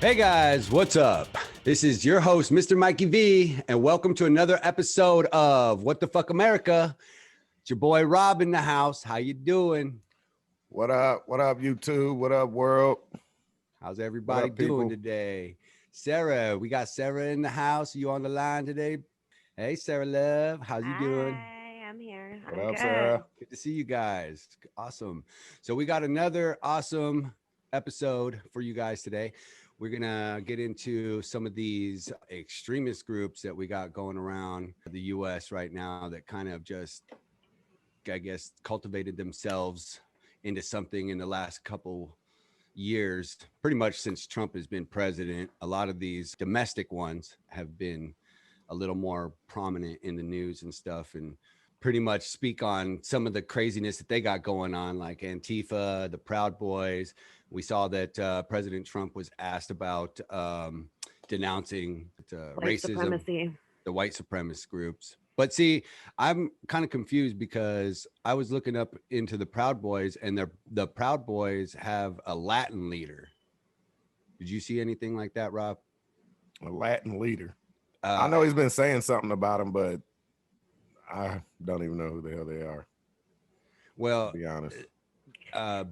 Hey guys, what's up? This is your host, Mr. Mikey V, and welcome to another episode of What the Fuck America. It's your boy Rob in the house. How you doing? What up? What up, YouTube? What up, world? How's everybody doing today? Sarah, we got Sarah in the house. You on the line today? Hey, Sarah Love, how's you doing? Hi, I'm here. What I'm up, good. Sarah? Good to see you guys. Awesome. So we got another awesome episode for you guys today. We're going to get into some of these extremist groups that we got going around the US right now that kind of just, I guess, cultivated themselves into something in the last couple years, pretty much since Trump has been president. A lot of these domestic ones have been a little more prominent in the news and stuff, and pretty much speak on some of the craziness that they got going on, like Antifa, the Proud Boys. We saw that President Trump was asked about denouncing White racism, supremacy. the white supremacist groups. But see, I'm kind of confused because I was looking up into the Proud Boys, and the Proud Boys have a Latin leader. Did you see anything like that, Rob? A Latin leader. I know he's been saying something about him, but I don't even know who the hell they are. Well, to be honest.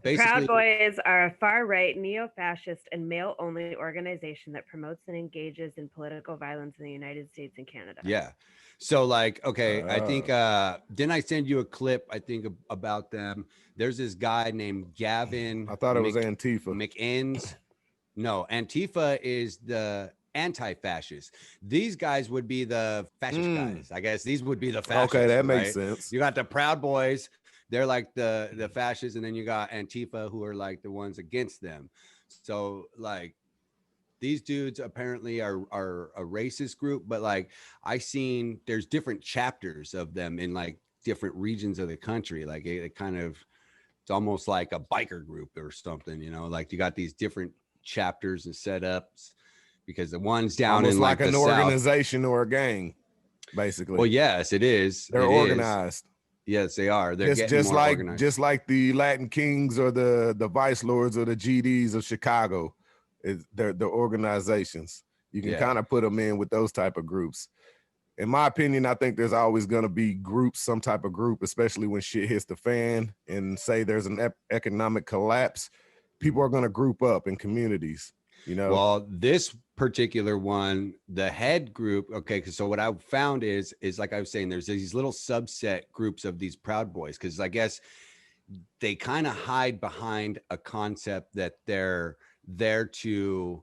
Basically, Proud Boys are a far-right, neo-fascist, and male-only organization that promotes and engages in political violence in the United States and Canada. Yeah. So like, okay, I think, didn't I send you a clip, I think, about them? There's this guy named Gavin. I thought it was Antifa. McInnes. No, Antifa is the anti-fascist. These guys would be the fascist guys. I guess these would be the fascists. Okay, that right? makes sense. You got the Proud Boys. They're like the fascists. And then you got Antifa, who are like the ones against them. So like, these dudes apparently are a racist group, but like I seen there's different chapters of them in like different regions of the country. Like it kind of, it's almost like a biker group or something, you know, like you got these different chapters and setups because the one's down almost in like an the organization or a gang, basically. Well, yes, it is. They're organized. Yes, they are. They're just more like organized. Just like the Latin Kings or the Vice Lords or the GDs of Chicago. They're organizations. You can kind of put them in with those type of groups. In my opinion, I think there's always going to be groups, some type of group, especially when shit hits the fan and say there's an economic collapse. People are going to group up in communities, you know? Well, this particular one, the head group, okay, so what I found is like I was saying, there's these little subset groups of these Proud Boys, because I guess they kind of hide behind a concept that they're there to,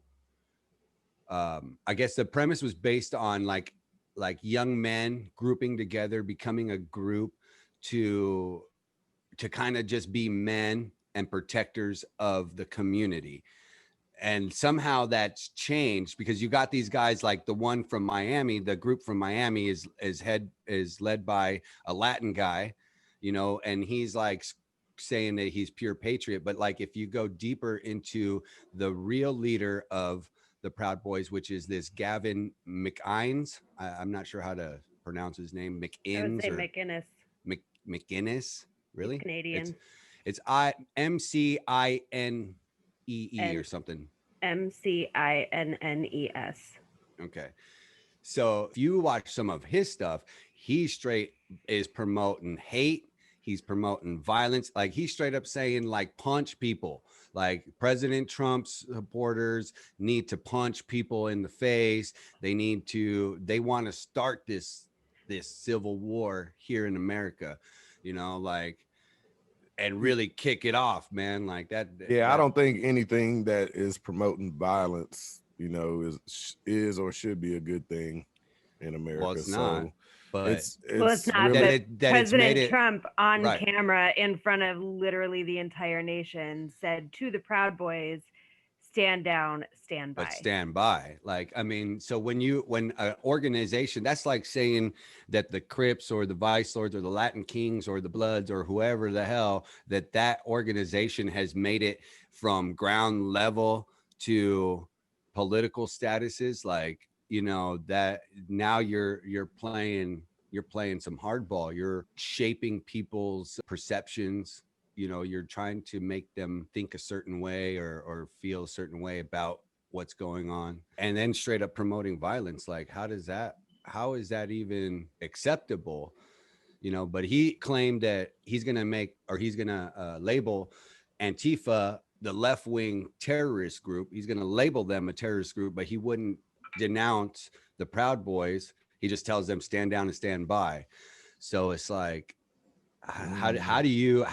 I guess the premise was based on like young men grouping together, becoming a group to kind of just be men and protectors of the community. And somehow that's changed because you got these guys like the one from Miami. The group from Miami is led by a Latin guy, you know, and he's like saying that he's pure patriot. But like if you go deeper into the real leader of the Proud Boys, which is this Gavin McInnes, I'm not sure how to pronounce his name, McInnes or McInnes. McInnes, really? He's Canadian. It's MCINNE or something. MCINNES. Okay. So if you watch some of his stuff, he straight is promoting hate. He's promoting violence. Like he's straight up saying like punch people. Like President Trump's supporters need to punch people in the face. They want to start this civil war here in America, you know, like, and really kick it off, man. Like that. Yeah, I don't think anything that is promoting violence, you know, is or should be a good thing in America. Well, it's not. But it's not. Really, but President Trump on camera in front of literally the entire nation said to the Proud Boys, stand down, stand by. But stand by. Like, I mean, so when an organization, that's like saying that the Crips or the Vice Lords or the Latin Kings or the Bloods or whoever the hell, that organization has made it from ground level to political statuses. Like, you know, that now you're playing some hardball. You're shaping people's perceptions. You know, you're trying to make them think a certain way or feel a certain way about what's going on, and then straight up promoting violence. Like, how is that even acceptable? But he claimed that he's going to label Antifa the left-wing terrorist group. He's going to label them a terrorist group, but he wouldn't denounce the Proud Boys. He just tells them stand down and stand by. So it's like, how do you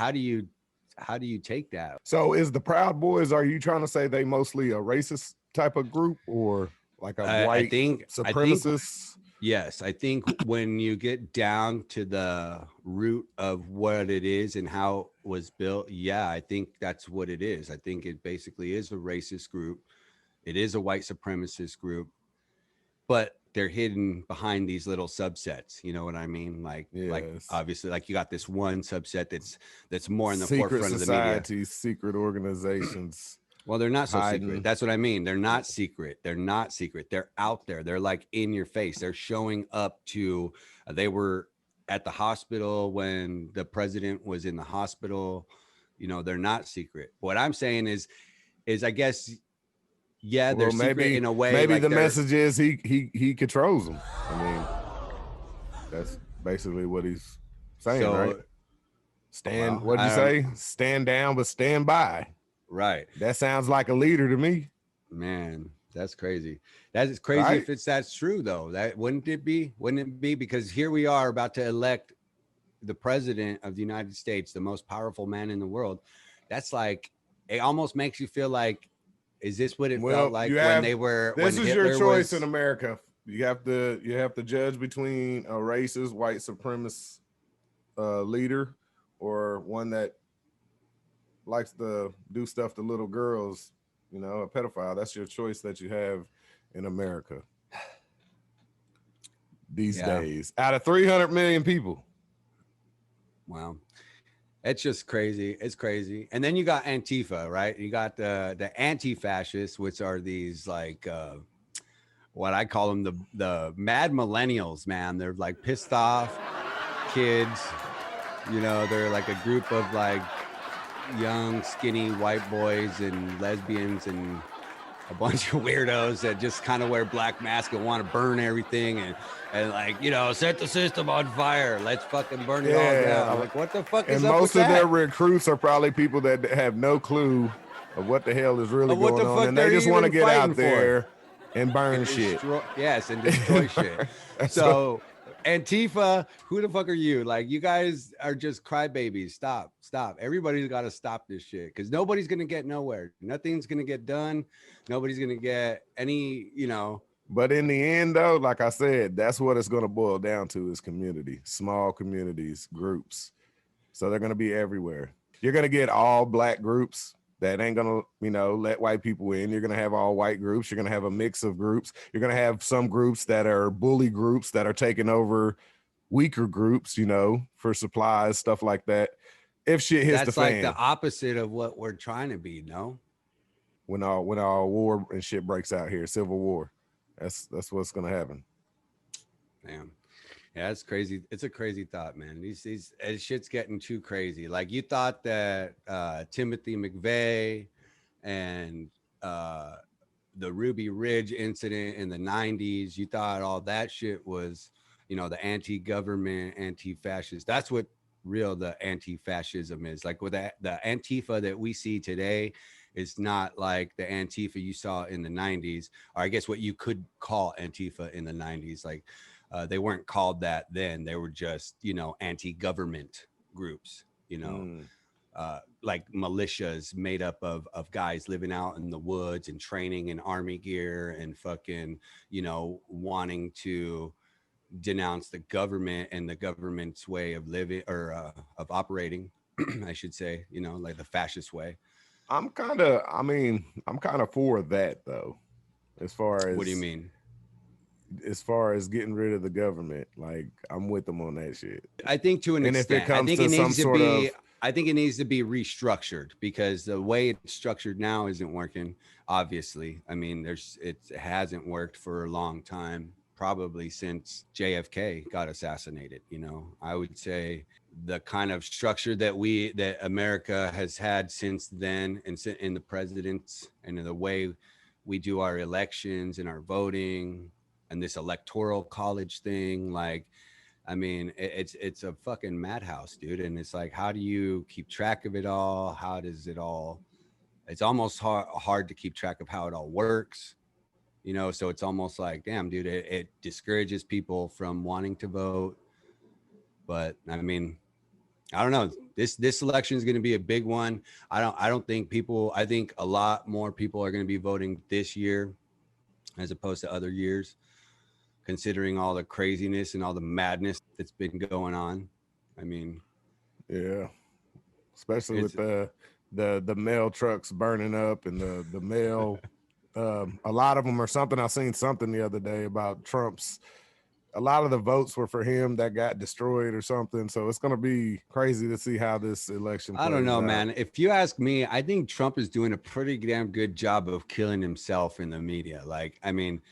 take that? So is the Proud Boys, are you trying to say they mostly a racist type of group, or like a white supremacist? Yes, I think when you get down to the root of what it is and how it was built, I think that's what it is. I think it basically is a racist group. It is a white supremacist group, but they're hidden behind these little subsets. You know what I mean? Like obviously, like you got this one subset that's more in the forefront of the media. Secret organizations. Well, they're not so secret. That's what I mean. They're not secret. They're out there. They're like in your face. They're showing up to, they were at the hospital when the president was in the hospital. They're not secret. What I'm saying is I guess, they're secret in a way. Maybe like the message is he controls them. I mean, that's basically what he's saying, right? What'd you say? Stand down, but stand by. Right. That sounds like a leader to me. Man, that's crazy. That is crazy right? If that's true, though. That wouldn't it be? Because here we are about to elect the president of the United States, the most powerful man in the world. That's like, it almost makes you feel like, is this what it felt like when they were? This is your choice in America. You have to judge between a racist white supremacist leader or one that likes to do stuff to little girls, a pedophile. That's your choice that you have in America these days. Out of 300 million people. Wow. It's just crazy. It's crazy. And then you got Antifa, right? You got the anti-fascists, which are these like what I call them, the mad millennials, man. They're like pissed off kids. They're like a group of like young, skinny white boys and lesbians and a bunch of weirdos that just kind of wear black masks and want to burn everything and like, set the system on fire. Let's fucking burn it all down. Like, what the fuck is up with that? And most of their recruits are probably people that have no clue of what the hell is really going on. And they just want to get out there and burn shit. And destroy shit. So Antifa, who the fuck are you? Like, you guys are just crybabies. Stop. Everybody's got to stop this shit because nobody's going to get nowhere. Nothing's going to get done. Nobody's going to get any, But in the end, though, like I said, that's what it's going to boil down to is community, small communities, groups. So they're going to be everywhere. You're going to get all black groups that ain't going to, let white people in. You're going to have all white groups. You're going to have a mix of groups. You're going to have some groups that are bully groups that are taking over weaker groups, for supplies, stuff like that. If shit hits the fan. That's like the opposite of what we're trying to be, no? When all war and shit breaks out here, civil war. That's what's going to happen. Damn. Yeah, that's crazy. It's a crazy thought, man. These shit's getting too crazy. Like, you thought that Timothy McVeigh and the Ruby Ridge incident in the 90s, you thought all that shit was, the anti-government, anti-fascist. That's what the anti-fascism is. Like, with the Antifa that we see today is not like the Antifa you saw in the 90s, or I guess what you could call Antifa in the 90s. Like, they weren't called that then. They were just, anti-government groups, like militias made up of guys living out in the woods and training in army gear and fucking, wanting to denounce the government and the government's way of living or of operating, I should say, like the fascist way. I'm kind of for that, though. As far as, what do you mean? As far as getting rid of the government, like, I'm with them on that shit. I think to an extent. I think it needs to be restructured because the way it's structured now isn't working. Obviously, I mean, it hasn't worked for a long time, probably since JFK got assassinated. I would say the kind of structure that America has had since then, and in the presidents and in the way we do our elections and our voting and this electoral college thing. Like, I mean, it's a fucking madhouse, dude. And it's like, how do you keep track of it all? How does it all? It's almost hard to keep track of how it all works, you know. So it's almost like, damn, dude, it discourages people from wanting to vote. But I mean, I don't know. This election is going to be a big one. I don't think people. I think a lot more people are going to be voting this year as opposed to other years, considering all the craziness and all the madness that's been going on. I mean, Yeah, especially with it's the mail trucks burning up and the mail. A lot of them are something. I seen something the other day about Trump's. A lot of the votes were for him that got destroyed or something. So it's going to be crazy to see how this election I don't plays know, out. man. If you ask me, I think Trump is doing a pretty damn good job of killing himself in the media. Like, I mean,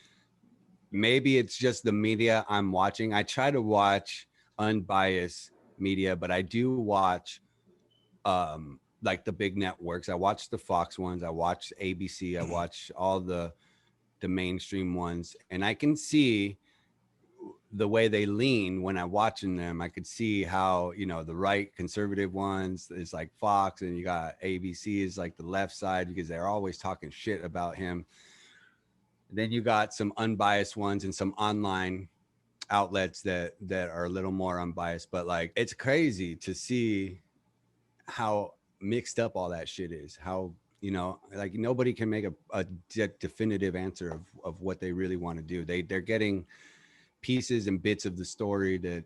maybe it's just the media I'm watching. I try to watch unbiased media, but I do watch like the big networks. I watch the Fox ones, I watch ABC, I watch all the mainstream ones, and I can see the way they lean when I'm watching them. I could see how, you know, the right conservative ones is like Fox, and you got ABC is like the left side because they're always talking shit about him. Then you got some unbiased ones and some online outlets that are a little more unbiased. But like, it's crazy to see how mixed up all that shit is. How, you know, like nobody can make a definitive answer of what they really want to do. They're getting pieces and bits of the story that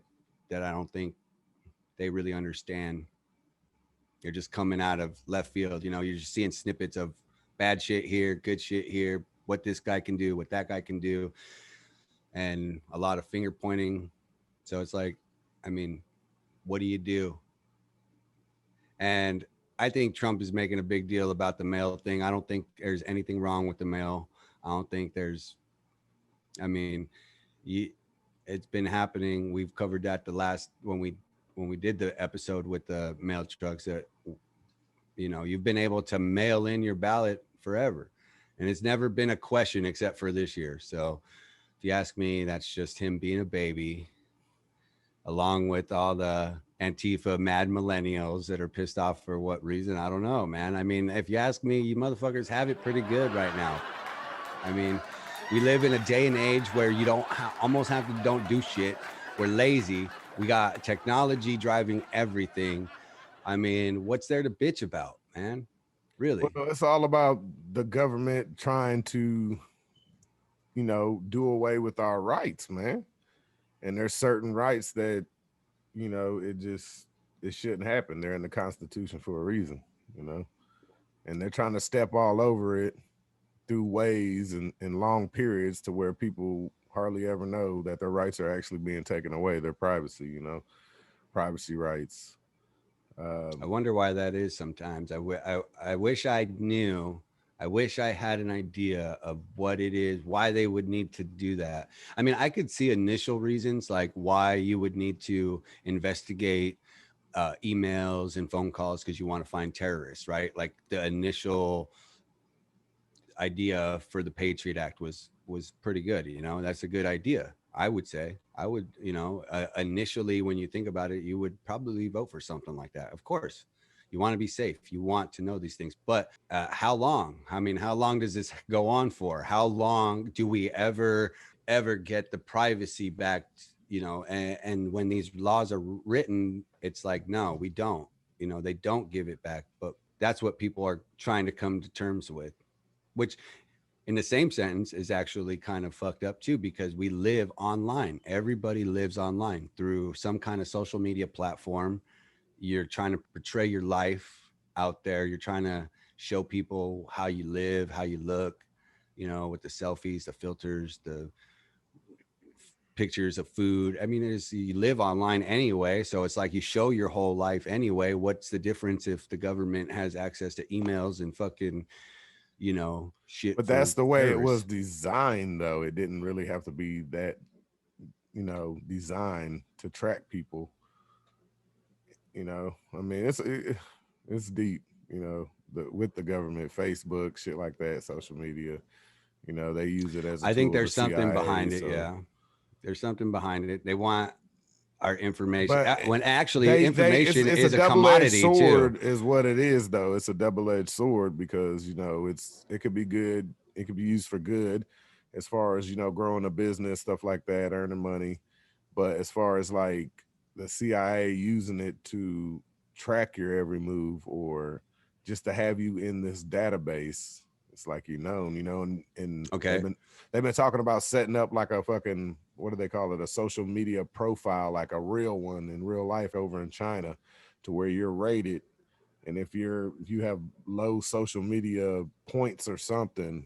I don't think they really understand. They're just coming out of left field. You know, you're just seeing snippets of bad shit here, good shit here, what this guy can do, what that guy can do, and a lot of finger pointing. So it's like, I mean, what do you do? And I think Trump is making a big deal about the mail thing. I don't think there's anything wrong with the mail. I don't think there's, I mean, you, it's been happening. We've covered that the last when we did the episode with the mail trucks that, you know, you've been able to mail in your ballot forever, and it's never been a question except for this year. So if you ask me, that's just him being a baby, along with all the Antifa mad millennials that are pissed off for what reason. I don't know, man. I mean, if you ask me, you motherfuckers have it pretty good right now. I mean, we live in a day and age where you don't almost have to don't do shit. We're lazy. We got technology driving everything. I mean, what's there to bitch about, man? Really? Well, it's all about the government trying to, do away with our rights, man. And there's certain rights that, it shouldn't happen. They're in the Constitution for a reason, you know, and they're trying to step all over it through ways and long periods to where people hardly ever know that their rights are actually being taken away, their privacy, privacy rights. I wonder why that is sometimes. I wish I knew. I wish I had an idea of what it is, why they would need to do that. I mean, I could see initial reasons like why you would need to investigate emails and phone calls because you want to find terrorists, right? Like the initial idea for the Patriot Act was pretty good. You know, that's a good idea. I would say I would, you know, initially when you think about it, you would probably vote for something like that. Of course, you want to be safe. You want to know these things, but how long? I mean, how long does this go on for? How long do we ever get the privacy back? You know, and when these laws are written, it's like, no, we don't. You know, they don't give it back, but that's what people are trying to come to terms with, which in the same sentence is actually kind of fucked up too, because we live online. Everybody lives online through some kind of social media platform. You're trying to portray your life out there. You're trying to show people how you live, how you look, you know, with the selfies, the filters, the pictures of food. I mean, you live online anyway. So it's like you show your whole life anyway. What's the difference if the government has access to emails and fucking, you know, shit But for that's the way it was terrorists? designed, though. It didn't really have to be that, designed to track people. I mean, it's deep. With the government, Facebook, shit like that, social media. You know, they use it as a I think tool of there's the something CIA, behind it. so. Yeah, there's something behind it. They want our information But when actually information it's a is a double-edged commodity sword too. is what it is, though. It's a double-edged sword because, you know, it could be good, it could be used for good as far as, you know, growing a business, stuff like that, earning money. But as far as like the CIA using it to track your every move or just to have you in this database, it's like you're known, you know, and Okay. they've been talking about setting up like a fucking, what do they call it, a social media profile, like a real one in real life over in China, to where you're rated, and if you have low social media points or something,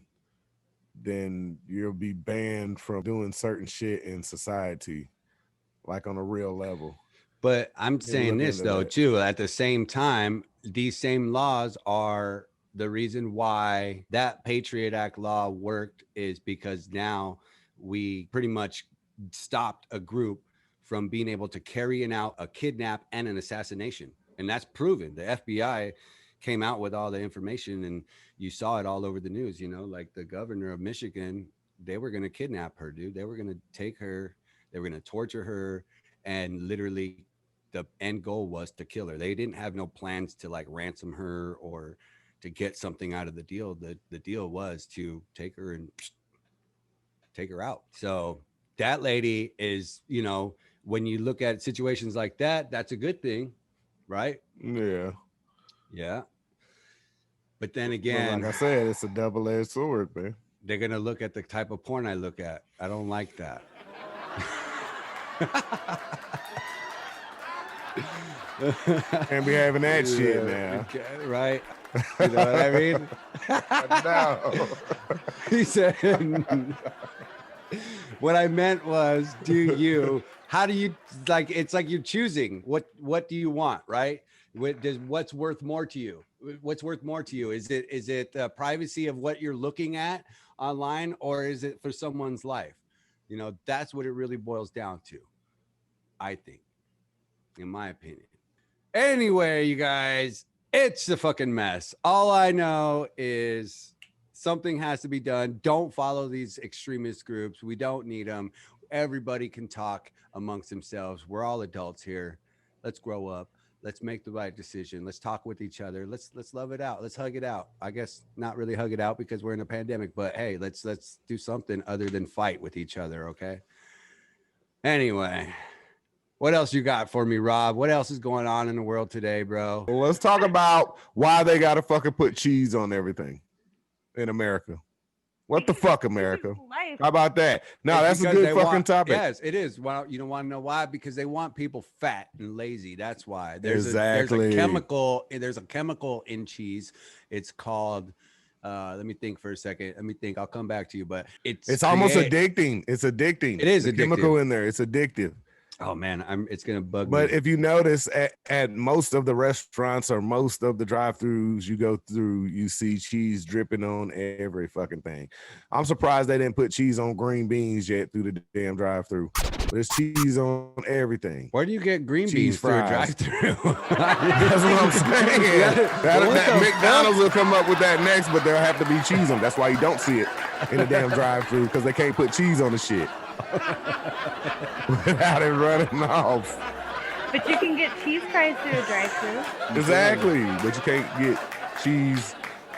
then you'll be banned from doing certain shit in society, like on a real level. But I'm You saying look this into though that. too. At the same time, these same laws are the reason why that Patriot Act law worked, is because now we pretty much stopped a group from being able to carry out a kidnap and an assassination. And that's proven. The FBI came out with all the information, and you saw it all over the news, you know, like the governor of Michigan, they were going to kidnap her, dude. They were going to take her, they were going to torture her, and literally the end goal was to kill her. They didn't have no plans to like ransom her or to get something out of the deal. The deal was to take her and take her out. So that lady is, you know, when you look at situations like that, that's a good thing, right? Yeah. Yeah. But then But like again, I said, it's a double-edged sword, man. they're going to look at the type of porn I look at. I don't like that. Can't be having that shit now. Right? You know what I mean? No. He said, what I meant was, do you, how do you, like, it's like you're choosing what do you want, right? What's worth more to you? What's worth more to you? Is it privacy of what you're looking at online, or is it for someone's life? You know, that's what it really boils down to, I think, in my opinion. Anyway, you guys, it's a fucking mess. All I know is something has to be done. Don't follow these extremist groups. We don't need them. Everybody can talk amongst themselves. We're all adults here. Let's grow up. Let's make the right decision. Let's talk with each other. Let's love it out. Let's hug it out. I guess not really hug it out because we're in a pandemic, but hey, let's do something other than fight with each other, okay? Anyway, what else you got for me, Rob? What else is going on in the world today, bro? Well, let's talk about why they gotta fucking put cheese on everything in America. What the fuck, America? How about that? No, that's a good fucking topic. Yes, it is. Well, you don't want to know why? Because they want people fat and lazy. That's why. There's a chemical in cheese. It's called let me think for a second. Let me think. I'll come back to you, but it's almost addicting. It's addicting. It is the addictive. Chemical in there. It's addictive. Oh man, it's gonna bug me. But if you notice at most of the restaurants or most of the drive-throughs you go through, you see cheese dripping on every fucking thing. I'm surprised they didn't put cheese on green beans yet through the damn drive-through. There's cheese on everything. Where do you get green beans through a drive-through? That's what I'm saying. That McDonald's will come up with that next, but there'll have to be cheese on. That's why you don't see it in the damn drive-through, because they can't put cheese on the shit. Without it running off. But you can get cheese fries through a drive-thru. Exactly, but you can't get cheese,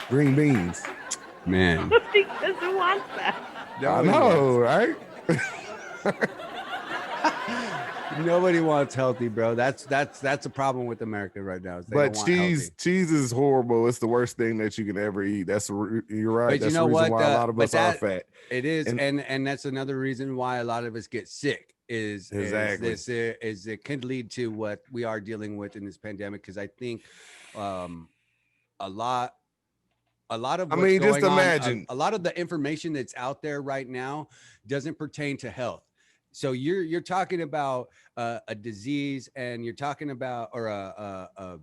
green beans. Man, because who wants that? I know, right? Nobody wants healthy, bro. That's a problem with America right now. But cheese is horrible. It's the worst thing that you can ever eat. You're right. But that's you know the reason what? why a lot of us are fat. It is, and that's another reason why a lot of us get sick. Exactly. Is it can lead to what we are dealing with in this pandemic? Because I think a lot of what's going on, a lot of the information that's out there right now doesn't pertain to health. So you're talking about a disease, and you're talking about a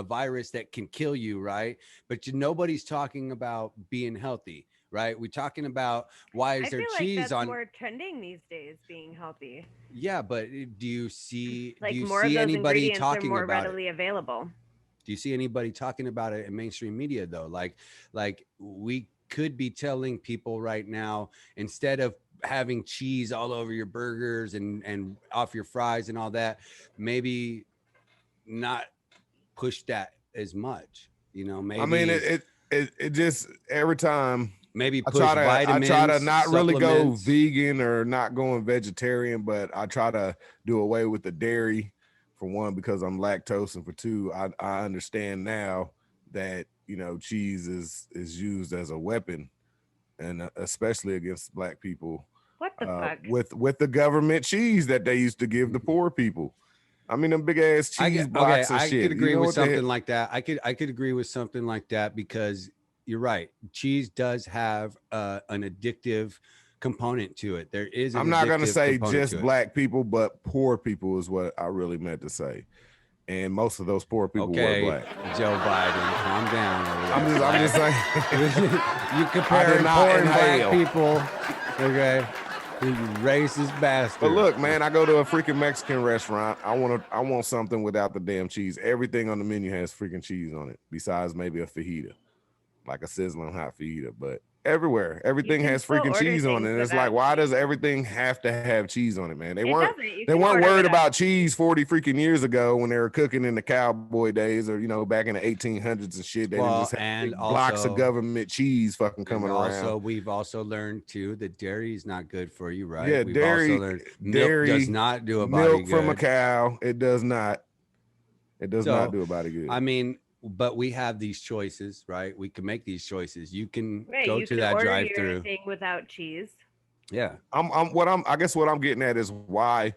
virus that can kill you, right? But nobody's talking about being healthy, right? We're talking about why is there cheese on? More trending these days, being healthy. Yeah, but do you see anybody talking about more readily available? Do you see anybody talking about it in mainstream media though? Like we could be telling people right now, instead of having cheese all over your burgers and off your fries and all that, maybe not push that as much, I mean, maybe it just every time maybe I push try to vitamins, not really go supplements. vegan or not going vegetarian, but I try to do away with the dairy, for one, because I'm lactose, and for two, I understand now that cheese is used as a weapon, and especially against Black people, What the fuck? with the government cheese that they used to give the poor people. I mean, them big ass cheese blocks of I shit. could agree with what something like that. I could agree with something like that, because you're right. Cheese does have an addictive component to it. There is an I'm not gonna addictive say component just to it. Black people, but poor people is what I really meant to say. And most of those poor people were Okay, Black. Joe Biden, calm down. I'm just saying. You comparing not poor and Black inhale. people, okay? You racist bastard. But look, man, I go to a freaking Mexican restaurant. I want something without the damn cheese. Everything on the menu has freaking cheese on it, besides maybe a fajita, like a sizzling hot fajita. But everywhere, everything has freaking cheese on it. And it's like, why does everything have to have cheese on it, man? They weren't worried about cheese 40 freaking years ago when they were cooking in the cowboy days, or back in the 1800s and shit. They didn't just have blocks of government cheese fucking coming around. We've also learned too that dairy is not good for you, right? Yeah, we've dairy, also learned milk does not do a body milk good. from a cow, it does not. It does not do a body good. I mean, but we have these choices, right? We can make these choices. You can go to that order drive-through your thing without cheese. Yeah. I guess what I'm getting at is, why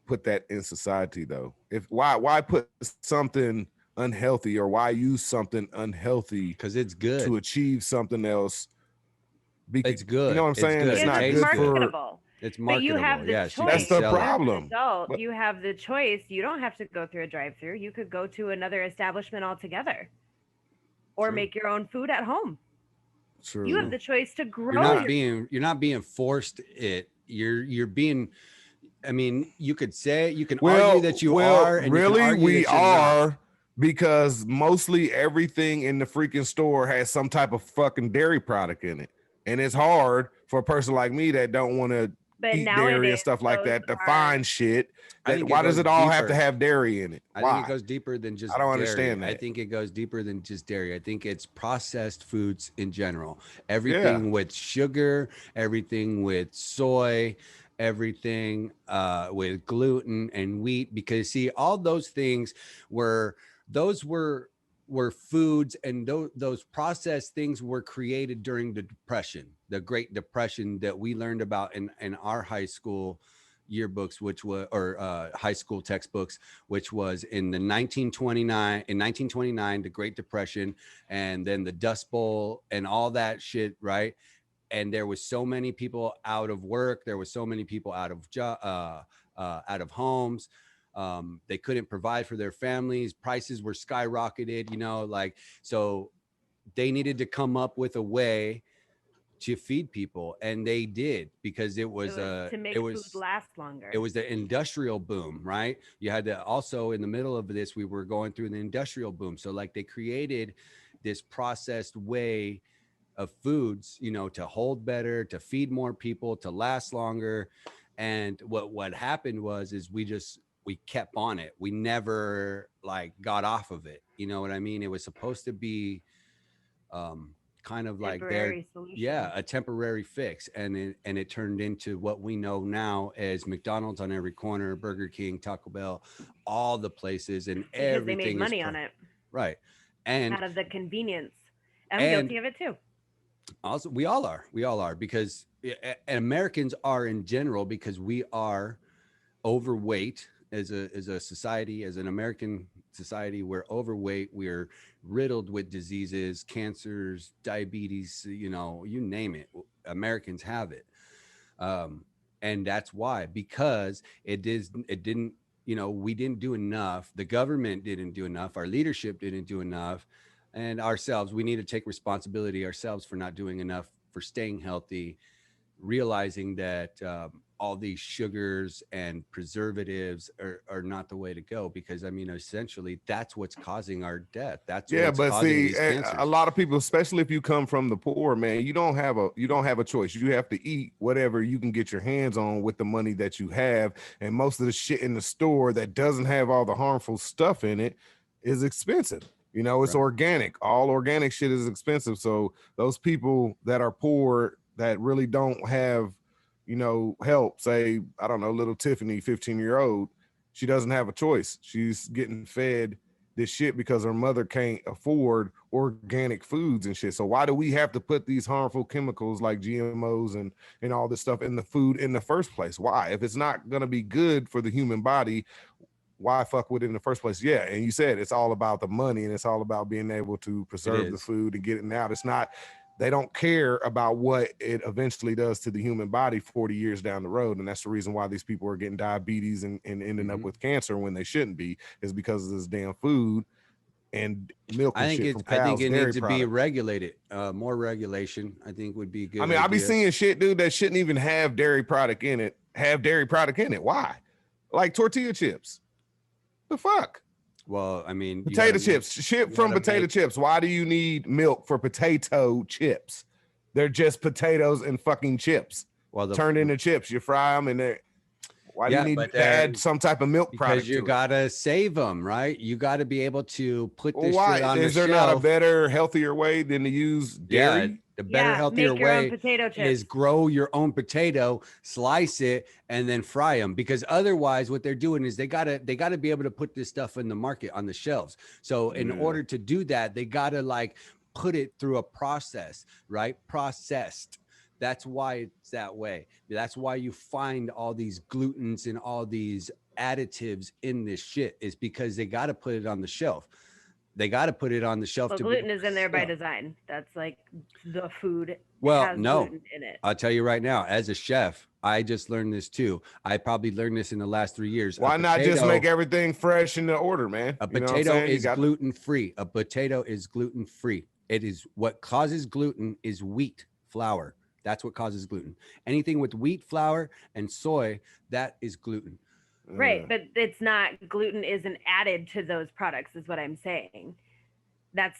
put that in society though? Why put something unhealthy, or why use something unhealthy because it's good to achieve something else? It's good. You know what I'm saying? Good. It's not good marketable. It's But marketable. you have the choice. That's the problem. As an adult, you have the choice. You don't have to go through a drive-through. You could go to another establishment altogether, or make your own food at home. True. You have the choice to grow. You're not being forced it. You're being. I mean, you can argue that you are. And really, we are. Because mostly everything in the freaking store has some type of fucking dairy product in it. And it's hard for a person like me that don't want to eat dairy and stuff like that to find shit. Why does it all have to have dairy in it? I think it goes deeper than just I don't dairy. understand that. I think it goes deeper than just dairy. I think it's processed foods in general. Everything with sugar, everything with soy, everything with gluten and wheat. Because see, all those things were foods, and those processed things were created during the Depression, the Great Depression that we learned about in our high school yearbooks, which was high school textbooks, which was in 1929, the Great Depression, and then the Dust Bowl and all that shit, right? And there was so many people out of work, there was so many people out of homes. They couldn't provide for their families. Prices were skyrocketed, so they needed to come up with a way to feed people, and they did, because it was to make food last longer. It was the industrial boom, right? You had to also, in the middle of this, we were going through the industrial boom. So they created this processed way of foods, to hold better, to feed more people, to last longer. And what happened was we kept on it. We never got off of it. You know what I mean? It was supposed to be kind of like a temporary fix, and it turned into what we know now as McDonald's on every corner, Burger King, Taco Bell, all the places, and because everything they made money on it, right? And out of the convenience, I'm guilty of it too. Also, we all are, because Americans are in general, because we are overweight as a society, as an American society. We're overweight. We're riddled with diseases, cancers, diabetes, you name it. Americans have it. And that's why, because we didn't do enough. The government didn't do enough. Our leadership didn't do enough. And ourselves, we need to take responsibility ourselves for not doing enough, for staying healthy, realizing that all these sugars and preservatives are not the way to go, because I mean, essentially that's what's causing our death. That's what's but causing see, these cancers. a lot of people, especially if you come from the poor, man, you don't have a choice. You have to eat whatever you can get your hands on with the money that you have, and most of the shit in the store that doesn't have all the harmful stuff in it is expensive. You know, it's organic. All organic shit is expensive. So those people that are poor that really don't have, you know, help, say, I don't know, little Tiffany, 15-year-old, she doesn't have a choice. She's getting fed this shit because her mother can't afford organic foods and shit. So why do we have to put these harmful chemicals like GMOs and all this stuff in the food in the first place? Why? If it's not going to be good for the human body, why fuck with it in the first place? Yeah, and you said it's all about the money, and it's all about being able to preserve the food and get it out. It's not, they don't care about what it eventually does to the human body 40 years down the road. And that's the reason why these people are getting diabetes and ending up with cancer when they shouldn't be, is because of this damn food and milk and shit from cows. I think it needs to be regulated. More regulation, I think, would be good. I mean, I'll be seeing shit, dude, that shouldn't even have dairy product in it. Why? Like tortilla chips. The fuck? Well, I mean, potato chips, chips. Why do you need milk for potato chips? They're just potatoes and fucking chips. Well, turned into chips. You fry them and they're. Why do you need to add some type of milk product? Because you gotta save them, right? You got to be able to put this shit on the shelf. Is there not a better, healthier way than to use dairy? Yeah, the better, healthier way is grow your own potato, slice it, and then fry them. Because otherwise, what they're doing is they gotta be able to put this stuff in the market on the shelves. So in order to do that, they gotta like put it through a process, right? Processed. That's why it's that way. That's why you find all these glutens and all these additives in this shit, is because they got to put it on the shelf. They got to put it on the shelf. Well, gluten is in there by design. That's like the food. Well, no, gluten in it. I'll tell you right now, as a chef, I just learned this too. I probably learned this in the last 3 years. Why not just make everything fresh in the order, man? A potato is gluten-free. A potato is gluten-free. It is what causes gluten is wheat flour. That's what causes gluten. Anything with wheat flour and soy, that is gluten. Right, but it's not, gluten isn't added to those products, is what I'm saying.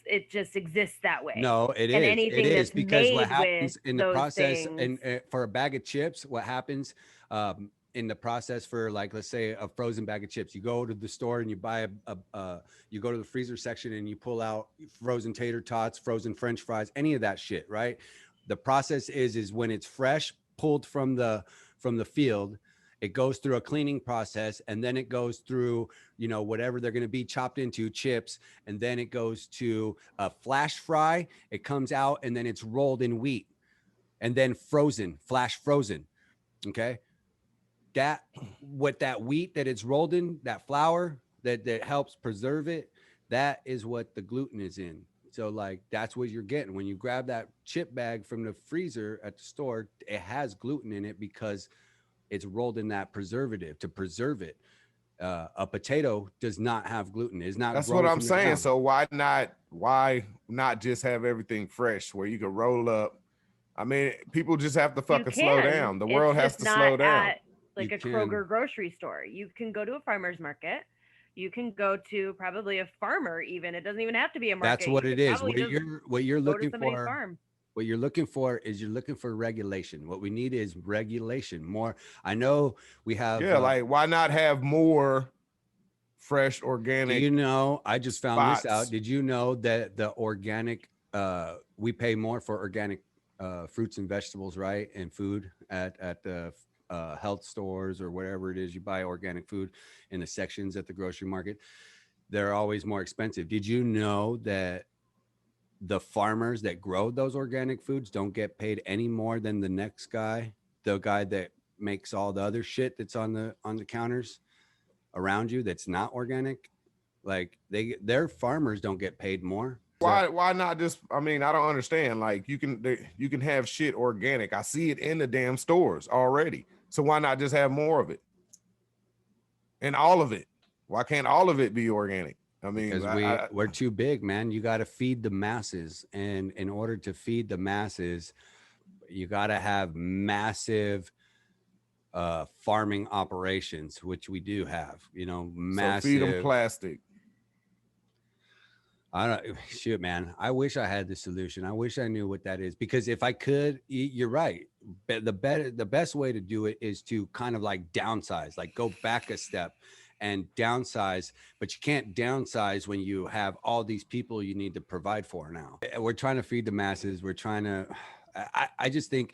It just exists that way. No, it is. Anything it is, because what happens in the process, and for a bag of chips, what happens in the process for, like, let's say a frozen bag of chips, you go to the store and you buy you go to the freezer section and you pull out frozen tater tots, frozen French fries, any of that shit, right? The process is when it's fresh, pulled from the field, it goes through a cleaning process, and then it goes through, you know, whatever they're going to be chopped into, chips, and then it goes to a flash fry. It comes out, and then it's rolled in wheat, and then frozen, flash frozen. Okay, that wheat that it's rolled in, that flour that helps preserve it, that is what the gluten is in. So like, that's what you're getting when you grab that chip bag from the freezer at the store. It has gluten in it because it's rolled in that preservative to preserve it. A potato does not have gluten. It's not. That's what I'm saying. So why not just have everything fresh where you can roll up? I mean, people just have to fucking slow down. The world has to slow down. Like a Kroger grocery store. You can go to a farmer's market. You can go to probably a farmer even. It doesn't even have to be a market. That's what it is. What you're looking for. What you're looking for is regulation. What we need is regulation. More. I know we have. Yeah, like why not have more fresh organic? You know, I just found this out. Did you know that the organic, we pay more for organic fruits and vegetables, right? And food at the health stores or wherever it is you buy organic food in the sections at the grocery market. They're always more expensive. Did you know that the farmers that grow those organic foods don't get paid any more than the next guy, the guy that makes all the other shit that's on the counters around you that's not organic? Like their farmers don't get paid more. Why not just, I mean, I don't understand. Like you can have shit organic. I see it in the damn stores already. So why not just have more of it? And all of it. Why can't all of it be organic? I mean, because we're too big, man. You got to feed the masses. And in order to feed the masses, you got to have massive farming operations, which we do have, you know, So feed them massive. plastic. I don't shoot, man. I wish I had the solution. I wish I knew what that is, because if I could, you're right. But the best way to do it is to kind of like downsize, like go back a step and downsize. But you can't downsize when you have all these people you need to provide for now. We're trying to feed the masses. We're trying to. I just think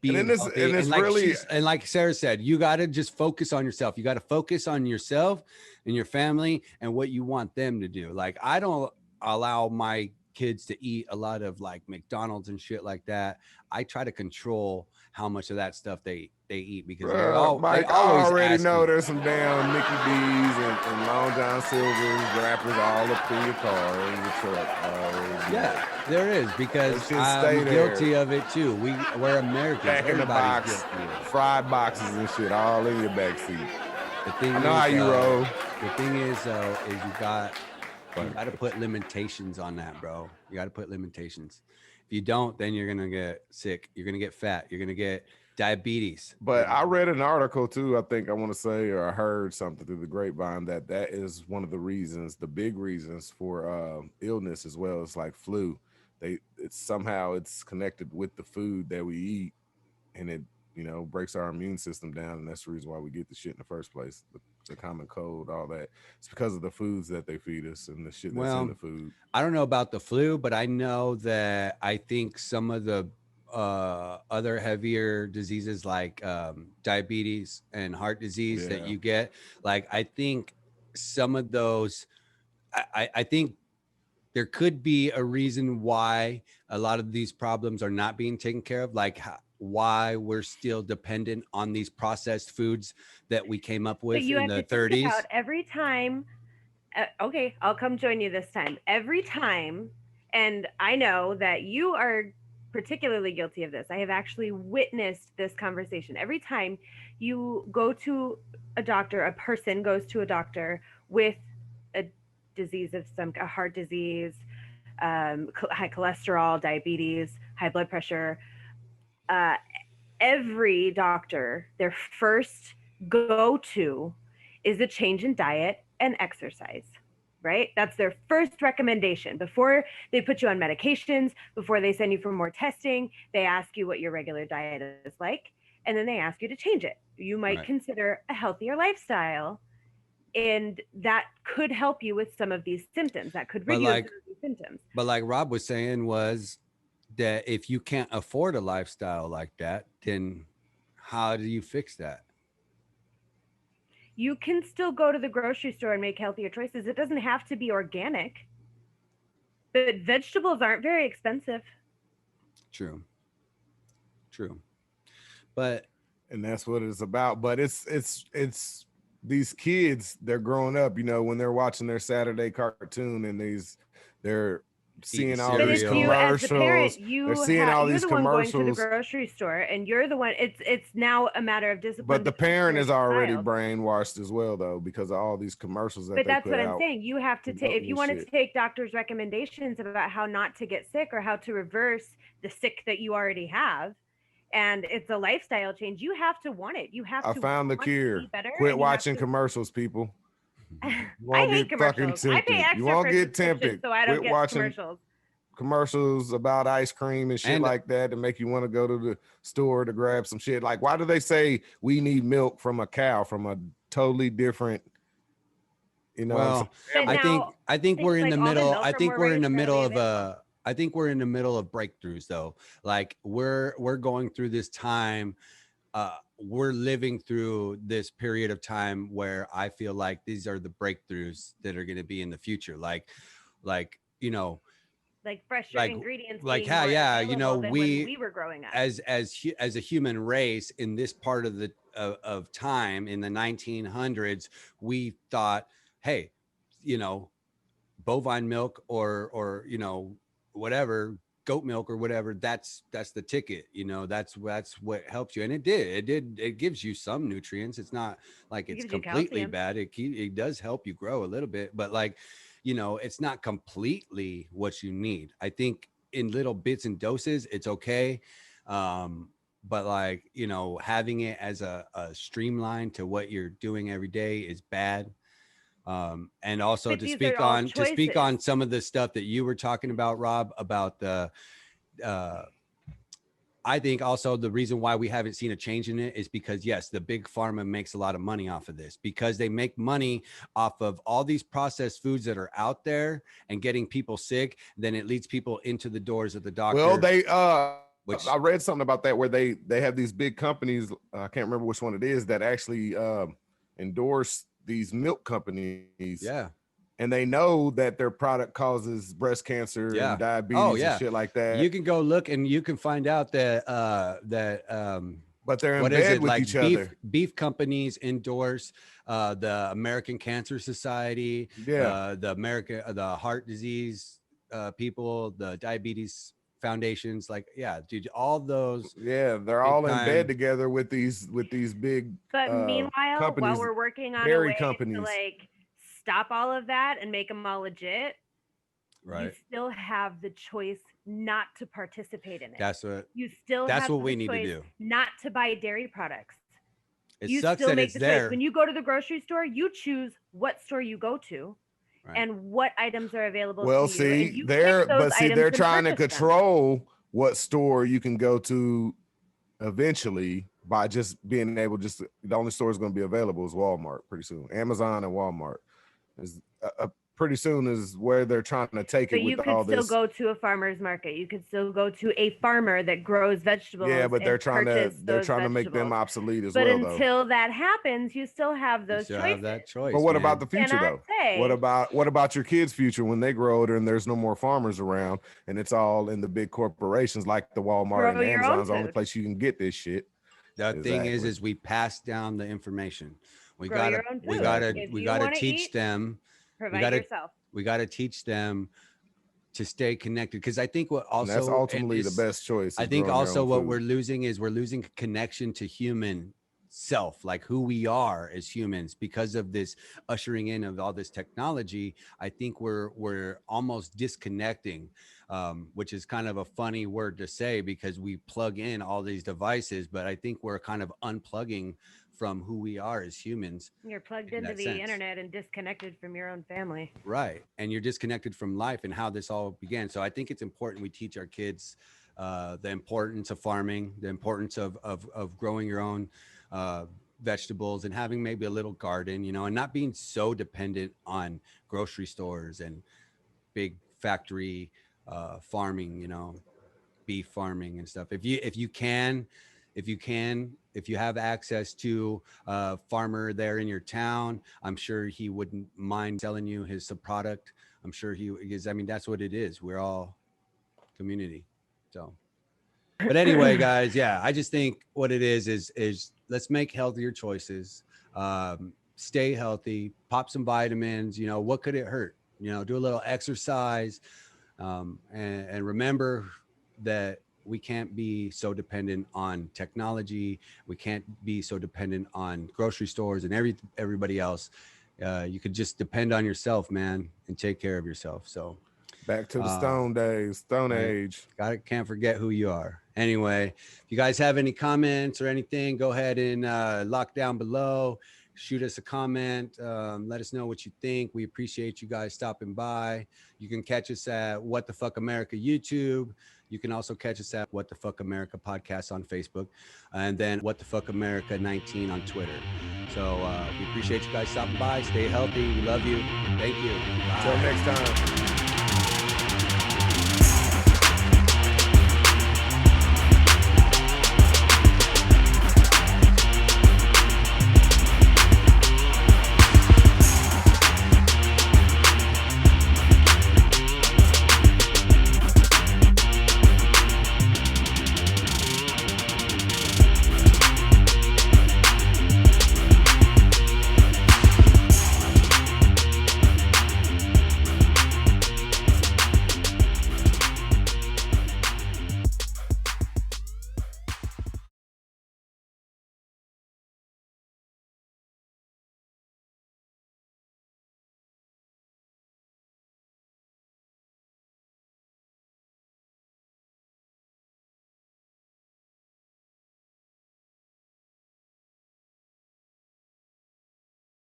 being healthy, and and it's like really, like Sarah said, you got to just focus on yourself. You got to focus on yourself and your family and what you want them to do. Like I don't allow my kids to eat a lot of like McDonald's and shit like that. I try to control how much of that stuff they eat, because they Mike, I always already ask know me. there's some damn Mickey D's and Long John Silver's wrappers all up in your car or in your truck. Yeah, there is, because That shit I'm stay there. guilty of it too. We're Americans. Back in the Everybody's box, guilty of it. fried boxes and shit all in your backseat. The thing I know is, how you roll. The thing is, though, is you got to put limitations on that, bro. You got to put limitations. If you don't, then you're gonna get sick. You're gonna get fat. You're gonna get diabetes. But I read an article too, I think I want to say, or I heard something through the grapevine that is one of the reasons, the big reasons for illness as well as like flu. It's somehow it's connected with the food that we eat, and it, you know, breaks our immune system down, and that's the reason why we get the shit in the first place. The common cold, all that. It's because of the foods that they feed us and the shit that's in the food. I don't know about the flu, but I know that I think some of the other heavier diseases like diabetes and heart disease that you get, like I think some of those, I think there could be a reason why a lot of these problems are not being taken care of, like why we're still dependent on these processed foods that we came up with in the 30s. Every time, okay, I'll come join you this time. Every time, and I know that you are particularly guilty of this. I have actually witnessed this conversation. Every time you go to a doctor, a person goes to a doctor with a disease of a heart disease, high cholesterol, diabetes, high blood pressure. Every doctor, their first go-to is a change in diet and exercise, right? That's their first recommendation. Before they put you on medications, before they send you for more testing, they ask you what your regular diet is like, and then they ask you to change it. You might consider a healthier lifestyle, and that could help you with some of these symptoms. That could rid you of some of these symptoms. But like Rob was saying, was that if you can't afford a lifestyle like that, then how do you fix that? You can still go to the grocery store and make healthier choices. It doesn't have to be organic, but vegetables aren't very expensive. True. But, and that's what it's about. But it's these kids, they're growing up, you know, when they're watching their Saturday cartoon and they're seeing all these commercials. They're seeing all these commercials. Going to the grocery store, and you're the one. It's now a matter of discipline. But the parent is already brainwashed as well, though, because of all these commercials that. But that's what I'm saying. You have to take, if you want to take doctors' recommendations about how not to get sick or how to reverse the sick that you already have, and it's a lifestyle change, you have to want it. You have to. I found the cure. Quit watching commercials, people. I hate commercials. I pay extra. You won't get tempted. So I don't get watching commercials about ice cream and shit like that to make you want to go to the store to grab some shit. Like, why do they say we need milk from a cow, from a totally different, you know? Well, I think we're in the middle. I think we're in the middle of breakthroughs, though. Like we're going through this time. We're living through this period of time where I feel like these are the breakthroughs that are going to be in the future. Like, you know, like fresher ingredients. Like how, yeah, you know, we were growing up as a human race in this part of the of time in the 1900s, we thought, hey, you know, bovine milk or you know, whatever, goat milk or whatever, that's the ticket, you know, that's what helps you. And it gives you some nutrients. It's not like it's completely bad. It does help you grow a little bit, but like, you know, it's not completely what you need. I think in little bits and doses, it's okay. but like, you know, having it as a streamline to what you're doing every day is bad. And also But to these speak are all on choices. some of the stuff that you were talking about, Rob, about the uh I think also the reason why we haven't seen a change in it is because, yes, the big pharma makes a lot of money off of this, because they make money off of all these processed foods that are out there and getting people sick. Then it leads people into the doors of the Well, doctor, they I which, read something about that where they have these big companies. I can't remember which one it is that actually endorse these milk companies, yeah, and they know that their product causes breast cancer and yeah. Oh, diabetes and yeah. shit like that. You can go look and you can find out that, But they're in what is bed it, with like each other. beef companies endorse the American Cancer Society, Yeah. the heart disease people, the diabetes foundations, like, yeah, dude, all those Yeah, they're big all in bed time. together with these big But meanwhile, while companies, we're working on a dairy way to companies. like stop all of that and make them all legit, you Right. still have the choice not to participate in it. That's what You still that's have what the we need to choice do. not to buy dairy products. It You sucks still that make it's the choice. there. When you go to the grocery store, you choose what store you go to Right. and what items are available Well, to you, and see, you pick those items they're and trying to purchase them. control what store you can go to eventually by just being able the only store is going to be available is Walmart pretty soon. Amazon and Walmart is pretty soon is where they're trying to take it But you with could all still this. go to a farmer's market. You could still go to a farmer that grows vegetables. Yeah, but and purchase they're those trying to make them vegetables. obsolete as But well, though. until that happens, you still have You those still choices. have that choice. But what man. about the future, Cannot though? say. What about your kids' future when they grow older and there's no more farmers around and it's all in the big corporations like the Walmart Grow and the your own Amazon's the only food. place you can get this shit. The thing Exactly. is we pass down the information. We Grow gotta your own food. we gotta Exactly. If we you gotta wanna teach eat, them. provide yourself. We gotta teach them to stay connected, because I think what And that's also ultimately the best choice. I Is think growing your also own what food. we're losing is we're losing connection to human self, like who we are as humans, because of this ushering in of all this technology. I think we're almost disconnecting, which is kind of a funny word to say because we plug in all these devices, but I think we're kind of unplugging from who we are as humans. You're plugged in into that the sense. internet and disconnected from your own family. Right. And you're disconnected from life and how this all began. So I think it's important we teach our kids the importance of farming, the importance of growing your own vegetables and having maybe a little garden, you know, and not being so dependent on grocery stores and big factory farming, you know, beef farming and stuff. If you have access to a farmer there in your town, I'm sure he wouldn't mind selling you his product. I'm sure he is. I mean, that's what it is. We're all community. So, but anyway, guys, yeah, I just think what it is let's make healthier choices. Stay healthy, pop some vitamins, you know, what could it hurt? You know, do a little exercise, and remember that we can't be so dependent on technology. We can't be so dependent on grocery stores and everybody else. You could just depend on yourself, man, and take care of yourself. So Back to the Stone Age. Can't forget who you are. Anyway, if you guys have any comments or anything, go ahead and lock down below. Shoot us a comment. Let us know what you think. We appreciate you guys stopping by. You can catch us at What the Fuck America YouTube. You can also catch us at What the Fuck America Podcast on Facebook, and then What the Fuck America 19 on Twitter. So we appreciate you guys stopping by. Stay healthy. We love you. Thank you. Until next time.